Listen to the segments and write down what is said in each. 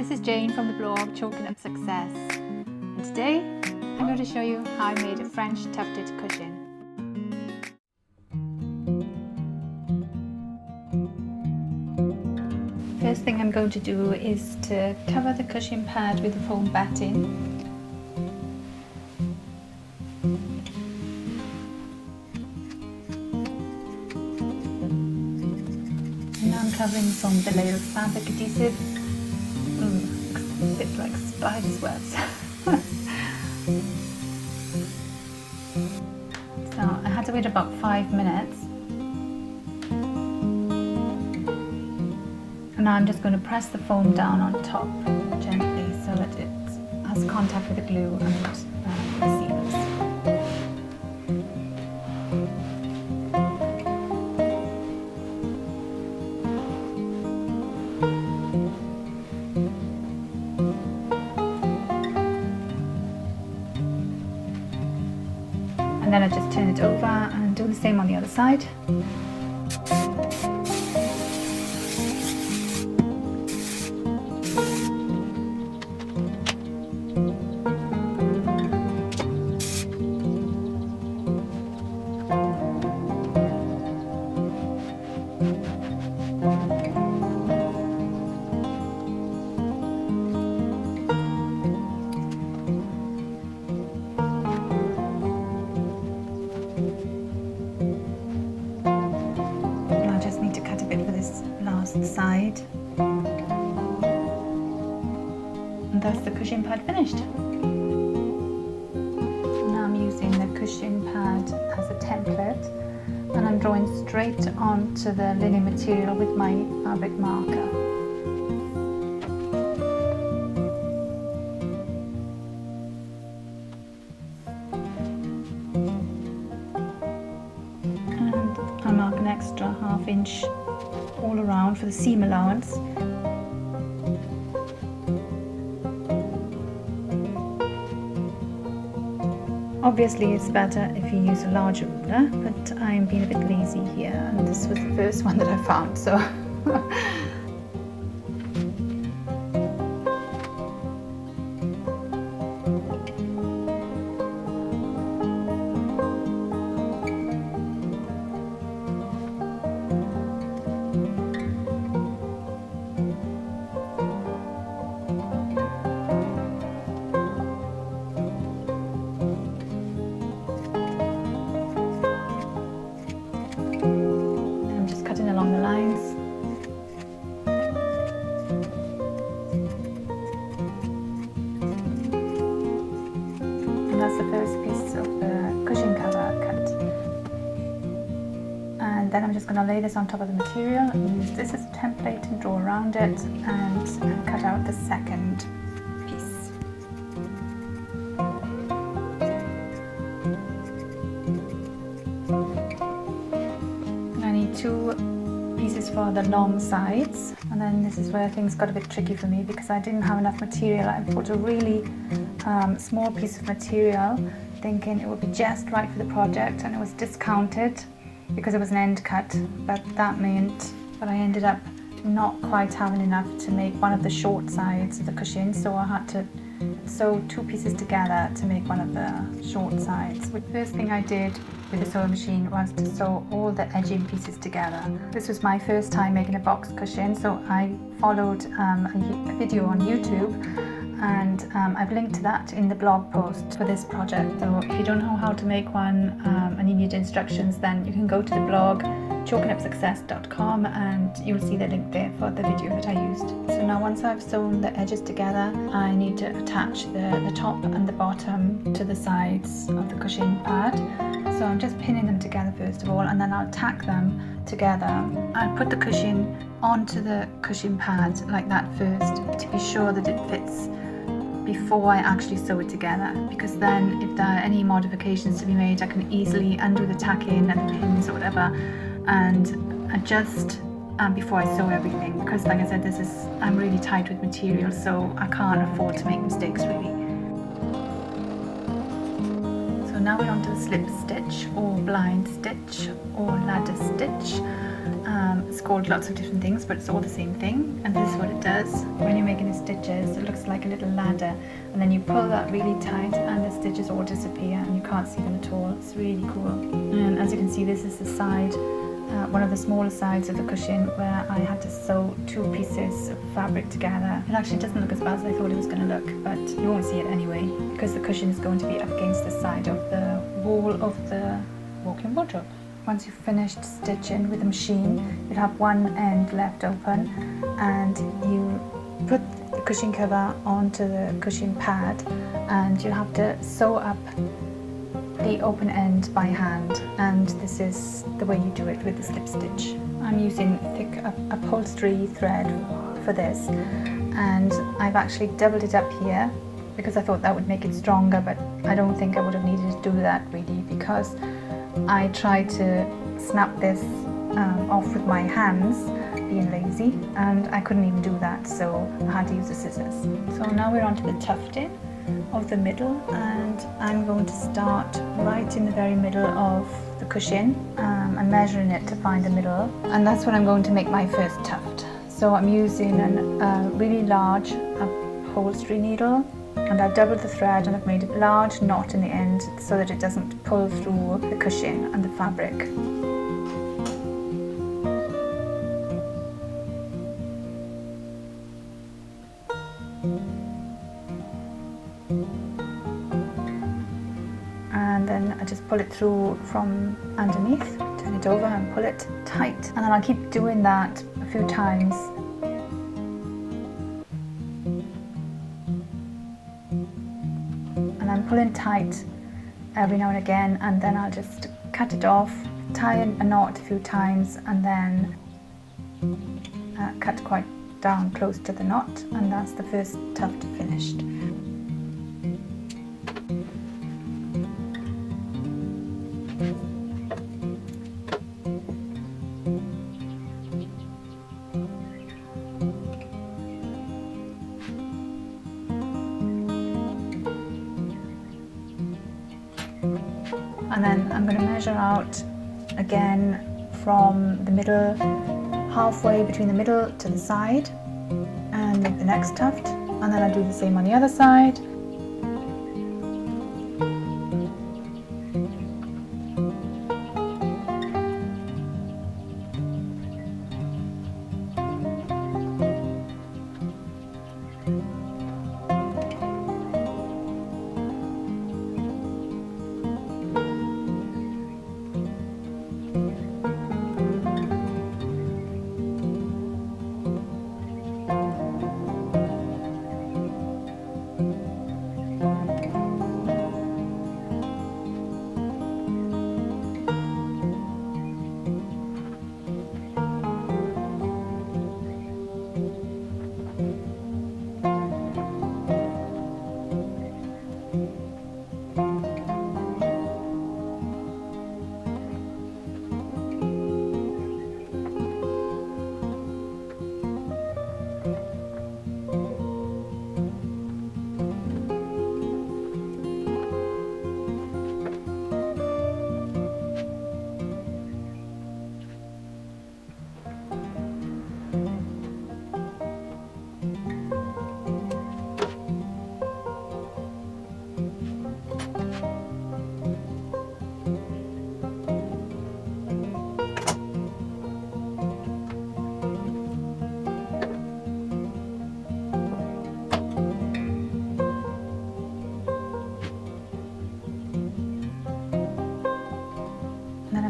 this is Jane from the blog Chalking Up Success, and today I'm going to show you how I made a French tufted cushion. First thing I'm going to do is to cover the cushion pad with the foam batting. And now I'm covering some of the layer of fabric adhesive. Looks a bit like spider's webs. So I had to wait about 5 minutes. And now I'm just going to press the foam down on top gently so that it has contact with the glue and the seams. And then I just turn it over and do the same on the other side. Side, and that's the cushion pad finished. Now I'm using the cushion pad as a template, and I'm drawing straight onto the linen material with my fabric marker. And I mark an extra ½ inch all around for the seam allowance. Obviously it's better if you use a larger ruler, but I'm being a bit lazy here and this was the first one that I found, so along the lines. And that's the first piece of the cushion cover cut. And then I'm just going to lay this on top of the material and use this as a template and draw around it and cut out the second piece. And I need 2 pieces for the long sides, and then this is where things got a bit tricky for me because I didn't have enough material. I bought a really small piece of material thinking it would be just right for the project, and it was discounted because it was an end cut, but that meant that I ended up not quite having enough to make one of the short sides of the cushion, so I had to sew 2 pieces together to make one of the short sides. The first thing I did with the sewing machine was to sew all the edging pieces together. This was my first time making a box cushion, so I followed a video on YouTube, and I've linked to that in the blog post for this project. So if you don't know how to make one and you need instructions, then you can go to the blog chalkingupsuccess.com and you'll see the link there for the video that I used. So now once I've sewn the edges together, I need to attach the top and the bottom to the sides of the cushion pad. So I'm just pinning them together first of all, and then I'll tack them together. I'll put the cushion onto the cushion pad like that first to be sure that it fits before I actually sew it together, because then if there are any modifications to be made, I can easily undo the tacking and the pins or whatever and adjust before I sew everything, because like I said, I'm really tight with material, so I can't afford to make mistakes really. So now we're on to the slip stitch or blind stitch or ladder stitch. It's called lots of different things, but it's all the same thing. And this is what it does. When you're making the stitches, it looks like a little ladder, and then you pull that really tight and the stitches all disappear and you can't see them at all. It's really cool. And as you can see, this is the side, one of the smaller sides of the cushion where I had to sew 2 pieces of fabric together. It actually doesn't look as bad as I thought it was going to look, but you won't see it anyway because the cushion is going to be up against the side of the wall of the walk-in wardrobe. Once you've finished stitching with the machine, you'll have one end left open, and you put the cushion cover onto the cushion pad, and you'll have to sew up the open end by hand, and this is the way you do it with the slip stitch. I'm using thick upholstery thread for this, and I've actually doubled it up here because I thought that would make it stronger, but I don't think I would have needed to do that really, because I tried to snap this off with my hands, being lazy, and I couldn't even do that, so I had to use the scissors. So now we're on to the tufting of the middle, and I'm going to start right in the very middle of the cushion. I'm measuring it to find the middle, and that's when I'm going to make my first tuft. So I'm using a really large upholstery needle, and I've doubled the thread and I've made a large knot in the end so that it doesn't pull through the cushion and the fabric. And then I just pull it through from underneath, turn it over and pull it tight. And then I'll keep doing that a few times. And I'm pulling tight every now and again, and then I'll just cut it off, tie a knot a few times, and then cut quite down close to the knot, and that's the first tuft finished. And then I'm going to measure out again from the middle, halfway between the middle to the side, and make the next tuft, and then I'll do the same on the other side.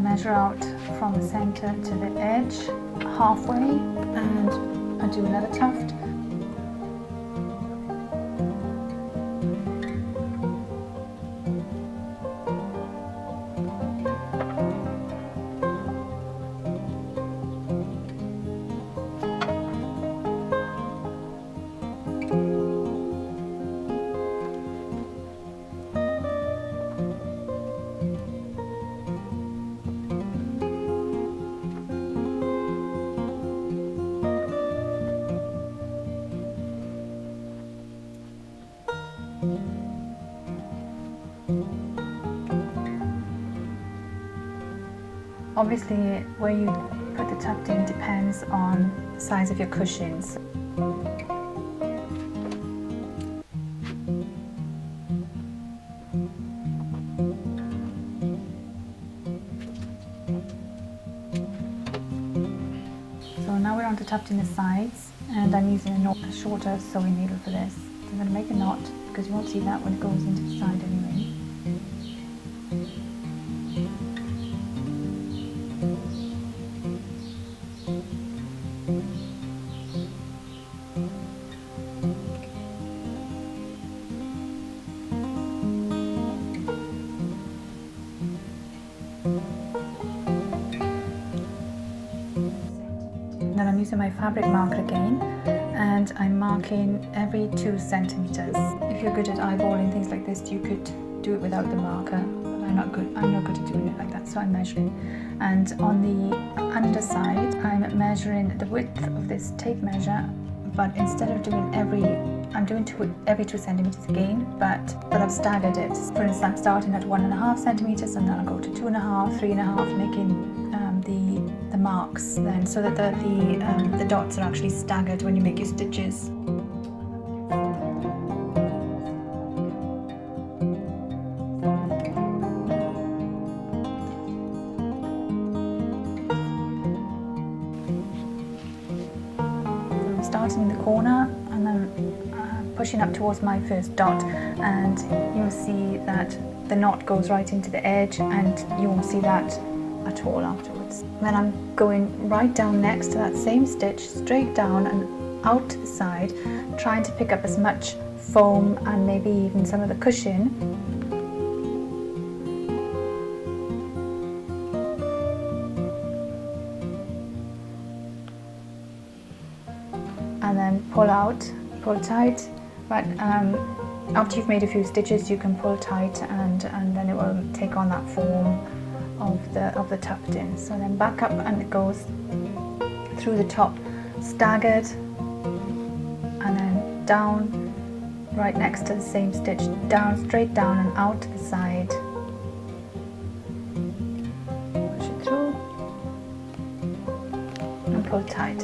Measure out from the center to the edge, halfway, and I do another tuft. Obviously, where you put the tufting depends on the size of your cushions. So now we're on to tufting the sides, and I'm using a shorter sewing needle for this. I'm going to make a knot because you won't see that when it goes into the side anyway. Then I'm using my fabric marker again, and I'm marking every 2 centimeters. If you're good at eyeballing things like this, you could do it without the marker, but I'm not good at doing it like that, so I'm measuring. And on the underside, I'm measuring the width of this tape measure, but instead of doing I'm doing every 2 centimeters again, but I've staggered it. For instance, I'm starting at 1.5 centimeters, and then I'll go to 2.5, 3.5, making the marks then, so that the dots are actually staggered when you make your stitches. I'm starting in the corner and then pushing up towards my first dot, and you'll see that the knot goes right into the edge, and you won't see that at all afterwards. Then I'm going right down next to that same stitch, straight down and out to the side, trying to pick up as much foam and maybe even some of the cushion. And then pull tight. But after you've made a few stitches, you can pull tight, and then it will take on that form of the tufting. So then back up, and it goes through the top, staggered, and then down right next to the same stitch, down, straight down and out to the side. Push it through and pull tight.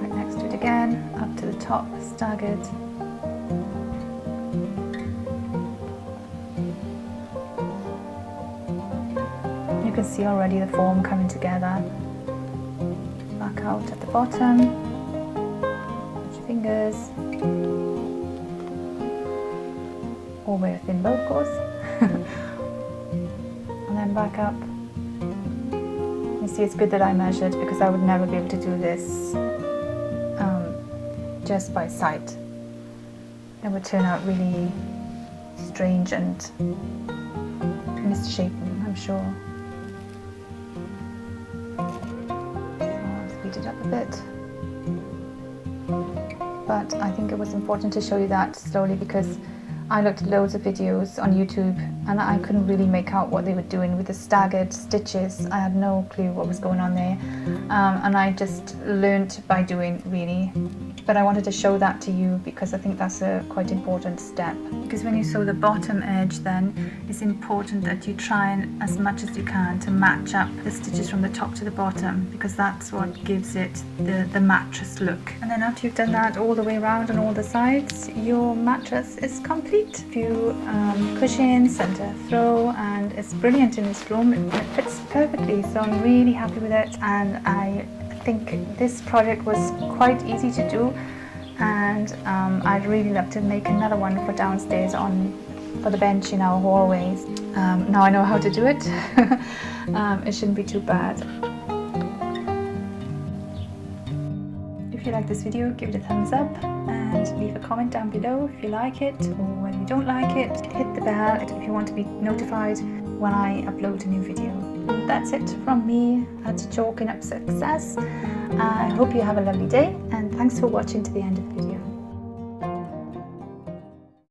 Right next to it again, up to the top, staggered. You can see already the form coming together. Back out at the bottom, put your fingers, or wear a thin bow, of course, and then back up. You see, it's good that I measured, because I would never be able to do this just by sight. It would turn out really strange and misshapen, I'm sure. It up a bit, but I think it was important to show you that slowly, because I looked at loads of videos on YouTube and I couldn't really make out what they were doing with the staggered stitches. I had no clue what was going on there, and I just learnt by doing, really. But I wanted to show that to you because I think that's a quite important step. Because when you sew the bottom edge, then it's important that you try and, as much as you can, to match up the stitches from the top to the bottom, because that's what gives it the mattress look. And then after you've done that all the way around on all the sides, your mattress is complete. A few cushions and a throw, and it's brilliant in this room. It fits perfectly, so I'm really happy with it, and I think this project was quite easy to do, and I'd really love to make another one for downstairs for the bench in our hallways. Now I know how to do it. It shouldn't be too bad. If you like this video, give it a thumbs up and leave a comment down below if you like it, or when you don't like it. Hit the bell if you want to be notified when I upload a new video. That's it from me at Chalking Up Success. I hope you have a lovely day, and thanks for watching to the end of the video.